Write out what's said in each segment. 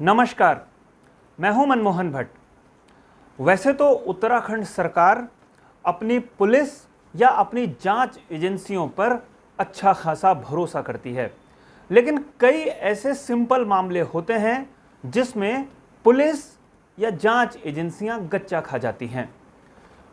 नमस्कार, मैं हूं मनमोहन भट्ट। वैसे तो उत्तराखंड सरकार अपनी पुलिस या अपनी जांच एजेंसियों पर अच्छा खासा भरोसा करती है, लेकिन कई ऐसे सिंपल मामले होते हैं जिसमें पुलिस या जांच एजेंसियां गच्चा खा जाती हैं।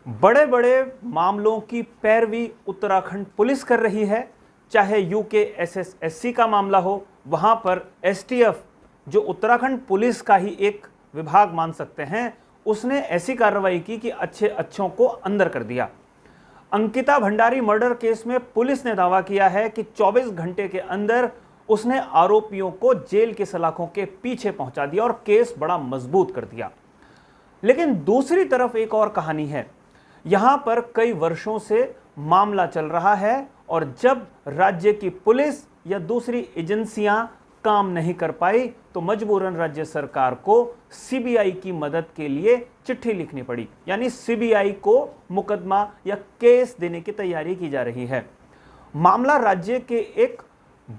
बड़े बड़े मामलों की पैरवी उत्तराखंड पुलिस कर रही है, चाहे यूकेएसएसएससी का मामला हो, वहां पर एसटीएफ जो उत्तराखंड पुलिस का ही एक विभाग मान सकते हैं, उसने ऐसी कार्रवाई की कि अच्छे अच्छों को अंदर कर दिया। अंकिता भंडारी मर्डर केस में पुलिस ने दावा किया है कि 24 घंटे के अंदर उसने आरोपियों को जेल की सलाखों के पीछे पहुंचा दिया और केस बड़ा मजबूत कर दिया। लेकिन दूसरी तरफ एक और कहानी है। यहां पर कई वर्षों से मामला चल रहा है और जब राज्य की पुलिस या दूसरी एजेंसियां काम नहीं कर पाई तो मजबूरन राज्य सरकार को सीबीआई की मदद के लिए चिट्ठी लिखनी पड़ी, यानी सीबीआई को मुकदमा या केस देने की तैयारी की जा रही है। मामला राज्य के एक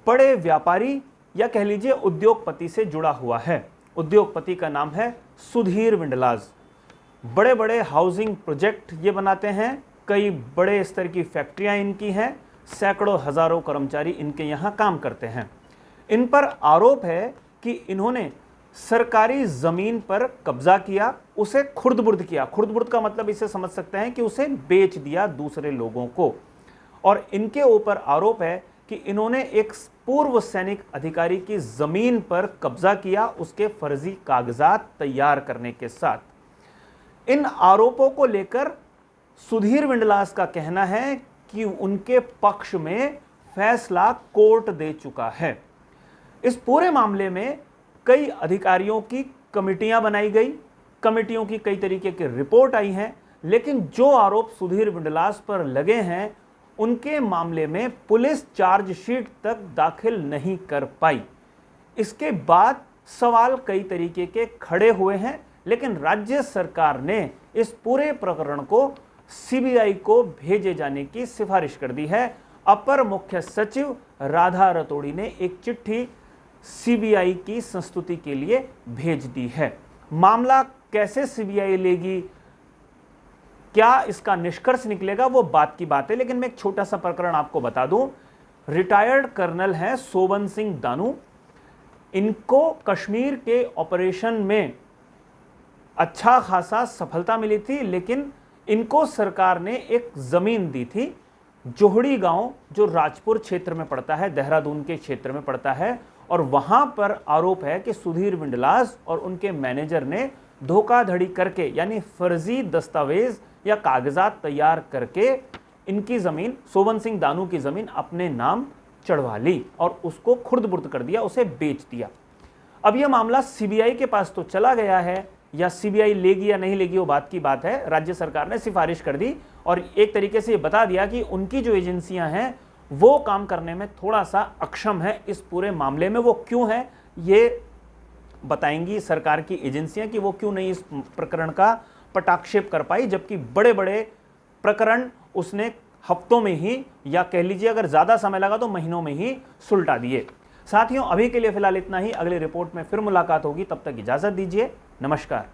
बड़े व्यापारी या कह लीजिए उद्योगपति से जुड़ा हुआ है। उद्योगपति का नाम है सुधीर विंडलाज। बड़े बड़े हाउसिंग प्रोजेक्ट ये बनाते हैं, कई बड़े स्तर की फैक्ट्रियां इनकी हैं, सैकड़ों हजारों कर्मचारी इनके यहां काम करते हैं। इन पर आरोप है कि इन्होंने सरकारी जमीन पर कब्जा किया, उसे खुर्द-बुर्द किया। खुर्द-बुर्द का मतलब इसे समझ सकते हैं कि उसे बेच दिया दूसरे लोगों को। और इनके ऊपर आरोप है कि इन्होंने एक पूर्व सैनिक अधिकारी की जमीन पर कब्जा किया, उसके फर्जी कागजात तैयार करने के साथ। इन आरोपों को लेकर सुधीर विंडलास का कहना है कि उनके पक्ष में फैसला कोर्ट दे चुका है। इस पूरे मामले में कई अधिकारियों की कमिटियां बनाई गई, कमिटियों की कई तरीके की रिपोर्ट आई हैं, लेकिन जो आरोप सुधीर विंडलास पर लगे हैं उनके मामले में पुलिस चार्जशीट तक दाखिल नहीं कर पाई। इसके बाद सवाल कई तरीके के खड़े हुए हैं, लेकिन राज्य सरकार ने इस पूरे प्रकरण को सीबीआई को भेजे जाने की सिफारिश कर दी है। अपर मुख्य सचिव राधा रतोड़ी ने एक चिट्ठी सीबीआई की संस्तुति के लिए भेज दी है। मामला कैसे सीबीआई लेगी, क्या इसका निष्कर्ष निकलेगा, वो बात की बात है। लेकिन मैं एक छोटा सा प्रकरण आपको बता दूं। रिटायर्ड कर्नल हैं सोबन सिंह दानू। इनको कश्मीर के ऑपरेशन में अच्छा खासा सफलता मिली थी, लेकिन इनको सरकार ने एक जमीन दी थी जोहड़ी गांव, जो राजपुर क्षेत्र में पड़ता है, देहरादून के क्षेत्र में पड़ता है। और वहां पर आरोप है कि सुधीर विंडलास और उनके मैनेजर ने धोखाधड़ी करके, यानी फर्जी दस्तावेज या कागजात तैयार करके इनकी जमीन, सोबन सिंह दानू की जमीन अपने नाम चढ़वा ली और उसको खुर्द-बुर्द कर दिया, उसे बेच दिया। अब यह मामला सीबीआई के पास तो चला गया है, या सीबीआई लेगी या नहीं लेगी वो बात की बात है। राज्य सरकार ने सिफारिश कर दी और एक तरीके से ये बता दिया कि उनकी जो एजेंसियां हैं वो काम करने में थोड़ा सा अक्षम है। इस पूरे मामले में वो क्यों है ये बताएंगी सरकार की एजेंसियां कि वो क्यों नहीं इस प्रकरण का पटाक्षेप कर पाई, जबकि बड़े बड़े प्रकरण उसने हफ्तों में ही, या कह लीजिए अगर ज्यादा समय लगा तो महीनों में ही सुलटा दिए। साथियों, अभी के लिए फिलहाल इतना ही। अगली रिपोर्ट में फिर मुलाकात होगी, तब तक इजाजत दीजिए। नमस्कार।